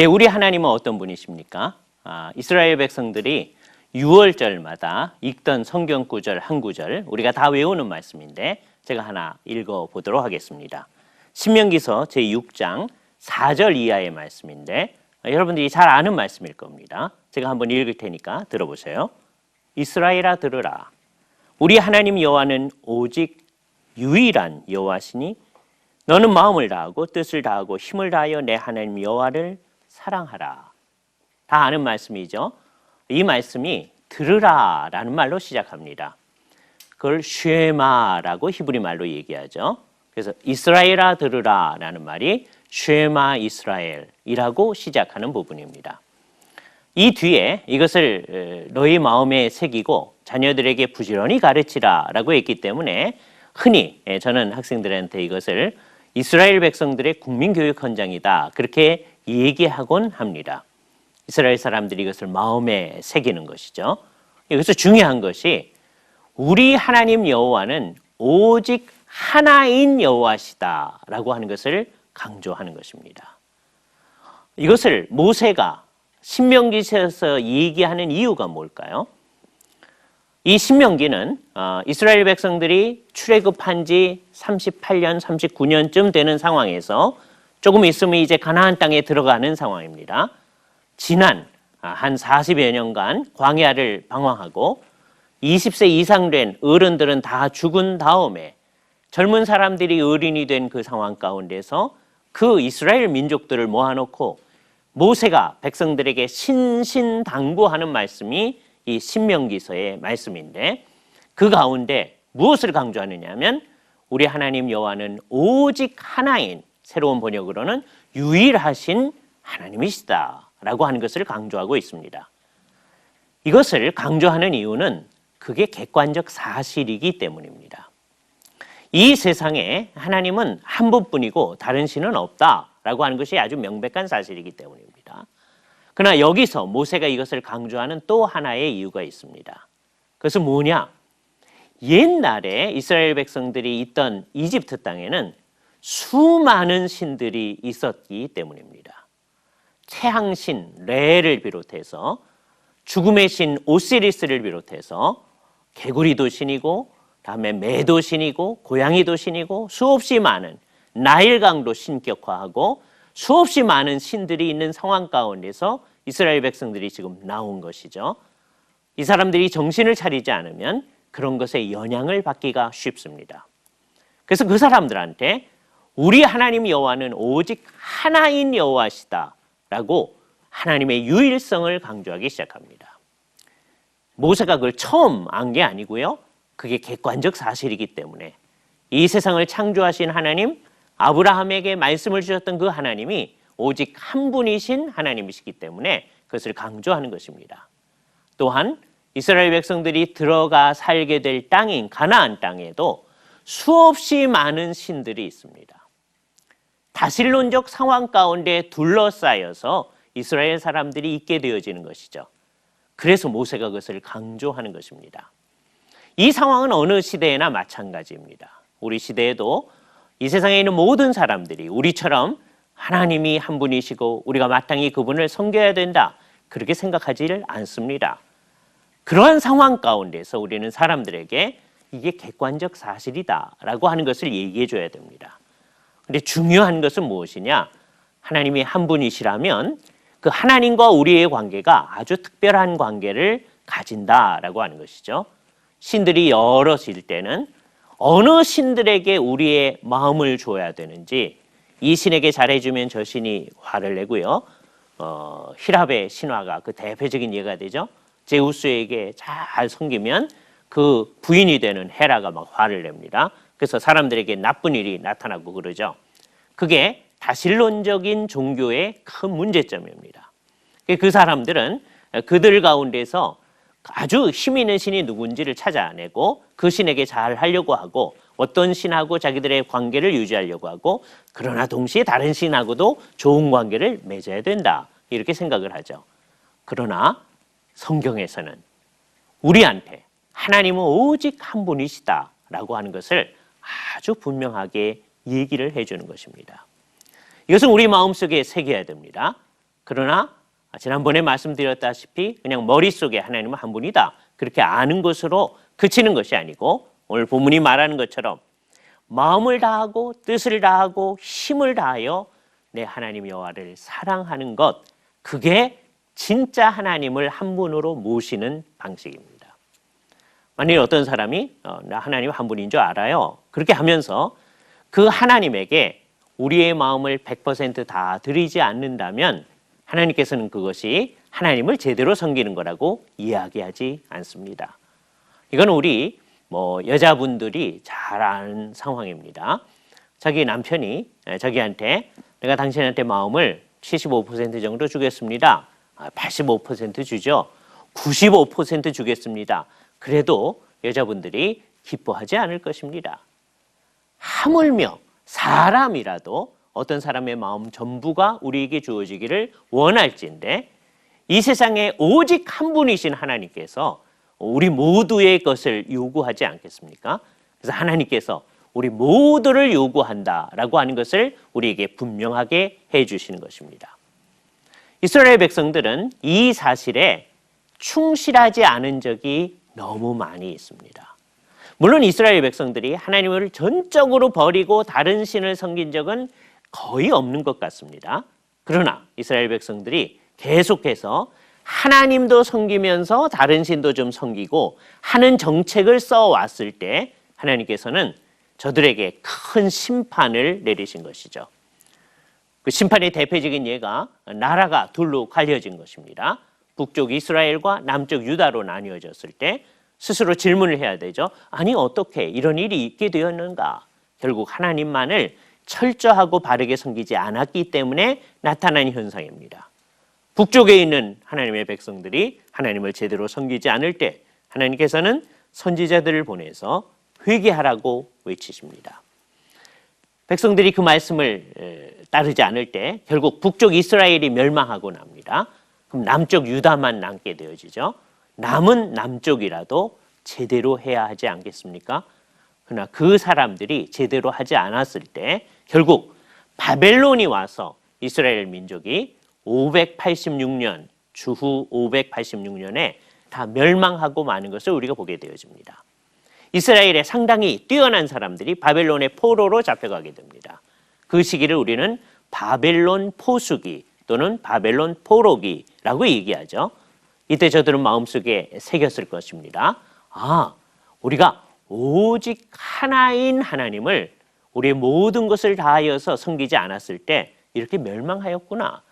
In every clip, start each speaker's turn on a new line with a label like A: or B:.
A: 우리 하나님은 어떤 분이십니까? 이스라엘 백성들이 6월절마다 읽던 성경 구절 한 구절, 우리가 다 외우는 말씀인데 제가 하나 읽어보도록 하겠습니다. 신명기서 제6장 4절 이하의 말씀인데 여러분들이 잘 아는 말씀일 겁니다. 제가 한번 읽을 테니까 들어보세요. 이스라엘아 들으라. 우리 하나님 여호와는 오직 유일한 여호와시니 너는 마음을 다하고 뜻을 다하고 힘을 다하여 내 하나님 여호와를 사랑하라. 다 아는 말씀이죠. 이 말씀이 들으라라는 말로 시작합니다. 그걸 쉐마라고 히브리 말로 얘기하죠. 그래서 이스라엘아 들으라라는 말이 쉐마 이스라엘이라고 시작하는 부분입니다. 이 뒤에 이것을 너희 마음에 새기고 자녀들에게 부지런히 가르치라라고 했기 때문에 흔히 저는 학생들한테 이것을 이스라엘 백성들의 국민교육 헌장이다 그렇게 얘기하곤 합니다. 이스라엘 사람들이 이것을 마음에 새기는 것이죠. 여기서 중요한 것이 우리 하나님 여호와는 오직 하나인 여호와시다라고 하는 것을 강조하는 것입니다. 이것을 모세가 신명기에서 얘기하는 이유가 뭘까요? 이 신명기는 이스라엘 백성들이 출애굽한 지 38년, 39년쯤 되는 상황에서 조금 있으면 이제 가나안 땅에 들어가는 상황입니다. 지난 한 40여 년간 광야를 방황하고 20세 이상 된 어른들은 다 죽은 다음에 젊은 사람들이 어린이 된 그 상황 가운데서 그 이스라엘 민족들을 모아놓고 모세가 백성들에게 신신당부하는 말씀이 이 신명기서의 말씀인데 그 가운데 무엇을 강조하느냐 하면 우리 하나님 여호와는 오직 하나인, 새로운 번역으로는 유일하신 하나님이시다라고 하는 것을 강조하고 있습니다. 이것을 강조하는 이유는 그게 객관적 사실이기 때문입니다. 이 세상에 하나님은 한 분뿐이고 다른 신은 없다라고 하는 것이 아주 명백한 사실이기 때문입니다. 그러나 여기서 모세가 이것을 강조하는 또 하나의 이유가 있습니다. 그것은 뭐냐? 옛날에 이스라엘 백성들이 있던 이집트 땅에는 수많은 신들이 있었기 때문입니다. 태양신 레를 비롯해서 죽음의 신 오시리스를 비롯해서 개구리도 신이고 다음에 매도 신이고 고양이도 신이고 수없이 많은 나일강도 신격화하고 수없이 많은 신들이 있는 상황 가운데서 이스라엘 백성들이 지금 나온 것이죠. 이 사람들이 정신을 차리지 않으면 그런 것에 영향을 받기가 쉽습니다. 그래서 그 사람들한테 우리 하나님 여호와는 오직 하나인 여호와시다라고 하나님의 유일성을 강조하기 시작합니다. 모세가 그걸 처음 안 게 아니고요. 그게 객관적 사실이기 때문에 이 세상을 창조하신 하나님, 아브라함에게 말씀을 주셨던 그 하나님이 오직 한 분이신 하나님이시기 때문에 그것을 강조하는 것입니다. 또한 이스라엘 백성들이 들어가 살게 될 땅인 가나안 땅에도 수없이 많은 신들이 있습니다. 다신론적 상황 가운데 둘러싸여서 이스라엘 사람들이 있게 되어지는 것이죠. 그래서 모세가 그것을 강조하는 것입니다. 이 상황은 어느 시대에나 마찬가지입니다. 우리 시대에도 이 세상에 있는 모든 사람들이 우리처럼 하나님이 한 분이시고 우리가 마땅히 그분을 섬겨야 된다 그렇게 생각하지를 않습니다. 그러한 상황 가운데서 우리는 사람들에게 이게 객관적 사실이다라고 하는 것을 얘기해 줘야 됩니다. 그런데 중요한 것은 무엇이냐? 하나님이 한 분이시라면 그 하나님과 우리의 관계가 아주 특별한 관계를 가진다라고 하는 것이죠. 신들이 여럿일 때는 어느 신들에게 우리의 마음을 줘야 되는지 이 신에게 잘해주면 저 신이 화를 내고요. 히랍의 신화가 그 대표적인 예가 되죠. 제우스에게 잘 섬기면 그 부인이 되는 헤라가 막 화를 냅니다. 그래서 사람들에게 나쁜 일이 나타나고 그러죠. 그게 다신론적인 종교의 큰 문제점입니다. 그 사람들은 그들 가운데서 아주 힘 있는 신이 누군지를 찾아내고 그 신에게 잘 하려고 하고 어떤 신하고 자기들의 관계를 유지하려고 하고 그러나 동시에 다른 신하고도 좋은 관계를 맺어야 된다 이렇게 생각을 하죠. 그러나 성경에서는 우리한테 하나님은 오직 한 분이시다라고 하는 것을 아주 분명하게 얘기를 해주는 것입니다. 이것은 우리 마음속에 새겨야 됩니다. 그러나 지난번에 말씀드렸다시피 그냥 머릿속에 하나님은 한 분이다, 그렇게 아는 것으로 그치는 것이 아니고, 오늘 본문이 말하는 것처럼 마음을 다하고 뜻을 다하고 힘을 다하여 내 하나님 여호와를 사랑하는 것, 그게 진짜 하나님을 한 분으로 모시는 방식입니다. 만일 어떤 사람이 나 하나님 한 분인 줄 알아요, 그렇게 하면서 그 하나님에게 우리의 마음을 100% 다 드리지 않는다면 하나님께서는 그것이 하나님을 제대로 섬기는 거라고 이야기하지 않습니다. 이건 우리 여자분들이 잘 아는 상황입니다. 자기 남편이 자기한테 내가 당신한테 마음을 75% 정도 주겠습니다. 85% 주죠. 95% 주겠습니다. 그래도 여자분들이 기뻐하지 않을 것입니다. 하물며 사람이라도 어떤 사람의 마음 전부가 우리에게 주어지기를 원할진데, 이 세상에 오직 한 분이신 하나님께서 우리 모두의 것을 요구하지 않겠습니까? 그래서 하나님께서 우리 모두를 요구한다라고 하는 것을 우리에게 분명하게 해주시는 것입니다. 이스라엘 백성들은 이 사실에 충실하지 않은 적이 너무 많이 있습니다. 물론 이스라엘 백성들이 하나님을 전적으로 버리고 다른 신을 섬긴 적은 거의 없는 것 같습니다. 그러나 이스라엘 백성들이 계속해서 하나님도 섬기면서 다른 신도 좀 섬기고 하는 정책을 써왔을 때 하나님께서는 저들에게 큰 심판을 내리신 것이죠. 그 심판의 대표적인 예가 나라가 둘로 갈려진 것입니다. 북쪽 이스라엘과 남쪽 유다로 나뉘어졌을 때 스스로 질문을 해야 되죠. 아니, 어떻게 이런 일이 있게 되었는가? 결국 하나님만을 철저하고 바르게 섬기지 않았기 때문에 나타난 현상입니다. 북쪽에 있는 하나님의 백성들이 하나님을 제대로 섬기지 않을 때 하나님께서는 선지자들을 보내서 회개하라고 외치십니다. 백성들이 그 말씀을 따르지 않을 때 결국 북쪽 이스라엘이 멸망하고 납니다. 그럼 남쪽 유다만 남게 되어지죠. 남은 남쪽이라도 제대로 해야 하지 않겠습니까? 그러나 그 사람들이 제대로 하지 않았을 때 결국 바벨론이 와서 이스라엘 민족이 586년, 주후 586년에 다 멸망하고 마는 것을 우리가 보게 되어집니다. 이스라엘의 상당히 뛰어난 사람들이 바벨론의 포로로 잡혀가게 됩니다. 그 시기를 우리는 바벨론 포수기 또는 바벨론 포로기라고 얘기하죠. 이때 저들은 마음속에 새겼을 것입니다. 아, 우리가 오직 하나인 하나님을 우리의 모든 것을 다하여서 섬기지 않았을 때 이렇게 멸망하였구나.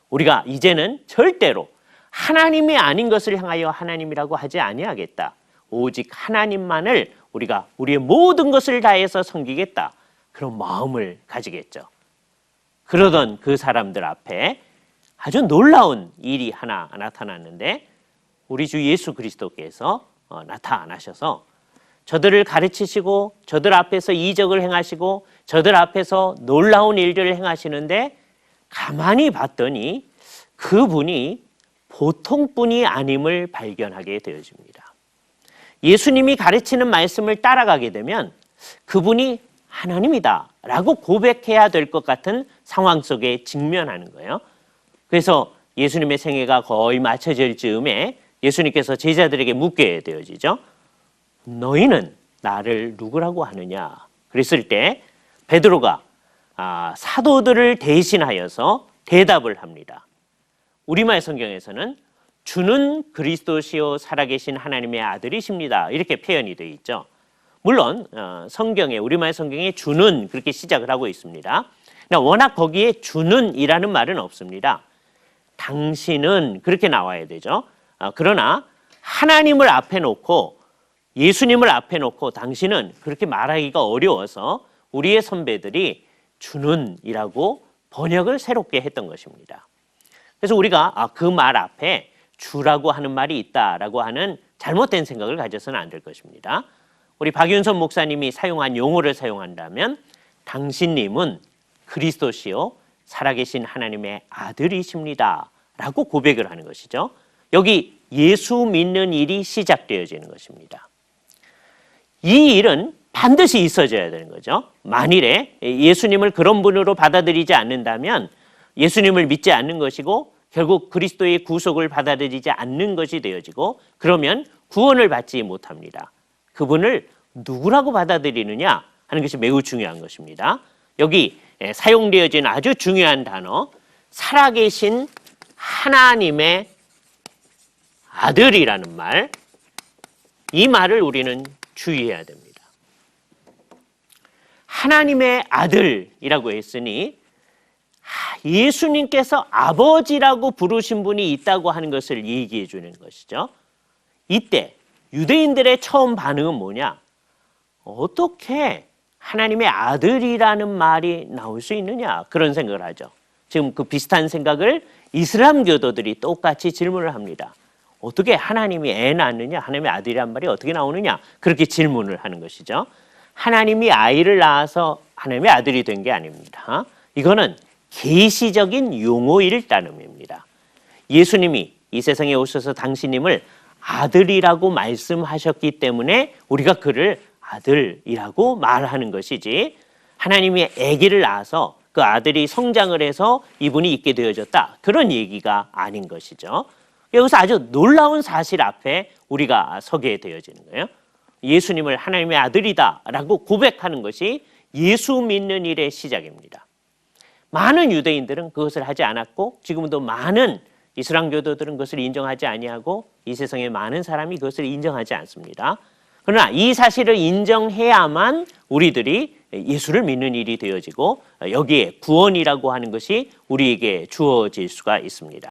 A: 우리가 이제는 절대로 하나님이 아닌 것을 향하여 하나님이라고 하지 아니하겠다. 오직 하나님만을 우리가 우리의 모든 것을 다해서 섬기겠다. 그런 마음을 가지겠죠. 그러던 그 사람들 앞에 아주 놀라운 일이 하나 나타났는데, 우리 주 예수 그리스도께서 나타나셔서 저들을 가르치시고 저들 앞에서 이적을 행하시고 저들 앞에서 놀라운 일들을 행하시는데, 가만히 봤더니 그분이 보통 분이 아님을 발견하게 되어집니다. 예수님이 가르치는 말씀을 따라가게 되면 그분이 하나님이다 라고 고백해야 될 것 같은 상황 속에 직면하는 거예요. 그래서 예수님의 생애가 거의 맞춰질 즈음에 예수님께서 제자들에게 묻게 되어지죠. 너희는 나를 누구라고 하느냐? 그랬을 때 베드로가 사도들을 대신하여서 대답을 합니다. 우리말 성경에서는 주는 그리스도시요 살아계신 하나님의 아들이십니다, 이렇게 표현이 되어 있죠. 물론 성경에, 우리말 성경에 주는 그렇게 시작을 하고 있습니다. 워낙 거기에 주는이라는 말은 없습니다. 당신은 그렇게 나와야 되죠. 그러나 하나님을 앞에 놓고 예수님을 앞에 놓고 당신은 그렇게 말하기가 어려워서 우리의 선배들이 주는이라고 번역을 새롭게 했던 것입니다. 그래서 우리가 그 말 앞에 주라고 하는 말이 있다라고 하는 잘못된 생각을 가져서는 안 될 것입니다. 우리 박윤선 목사님이 사용한 용어를 사용한다면 당신님은 그리스도시요 살아계신 하나님의 아들이십니다 라고 고백을 하는 것이죠. 여기 예수 믿는 일이 시작되어지는 것입니다. 이 일은 반드시 있어져야 되는 거죠. 만일에 예수님을 그런 분으로 받아들이지 않는다면 예수님을 믿지 않는 것이고 결국 그리스도의 구속을 받아들이지 않는 것이 되어지고 그러면 구원을 받지 못합니다. 그분을 누구라고 받아들이느냐 하는 것이 매우 중요한 것입니다. 여기 사용되어진 아주 중요한 단어, 살아계신 하나님의 아들이라는 말, 이 말을 우리는 주의해야 됩니다. 하나님의 아들이라고 했으니 예수님께서 아버지라고 부르신 분이 있다고 하는 것을 얘기해 주는 것이죠. 이때 유대인들의 처음 반응은 뭐냐? 어떻게 하나님의 아들이라는 말이 나올 수 있느냐? 그런 생각을 하죠. 지금 그 비슷한 생각을 이슬람 교도들이 똑같이 질문을 합니다. 어떻게 하나님이 애 낳느냐? 하나님의 아들이란 말이 어떻게 나오느냐? 그렇게 질문을 하는 것이죠. 하나님이 아이를 낳아서 하나님의 아들이 된 게 아닙니다. 이거는 계시적인 용어일 따름입니다. 예수님이 이 세상에 오셔서 당신님을 아들이라고 말씀하셨기 때문에 우리가 그를 아들이라고 말하는 것이지, 하나님이 아기를 낳아서 그 아들이 성장을 해서 이분이 있게 되어졌다, 그런 얘기가 아닌 것이죠. 여기서 아주 놀라운 사실 앞에 우리가 서게 되어지는 거예요. 예수님을 하나님의 아들이다라고 고백하는 것이 예수 믿는 일의 시작입니다. 많은 유대인들은 그것을 하지 않았고 지금도 많은 이슬람 교도들은 그것을 인정하지 아니하고 이 세상에 많은 사람이 그것을 인정하지 않습니다. 그러나 이 사실을 인정해야만 우리들이 예수를 믿는 일이 되어지고 여기에 구원이라고 하는 것이 우리에게 주어질 수가 있습니다.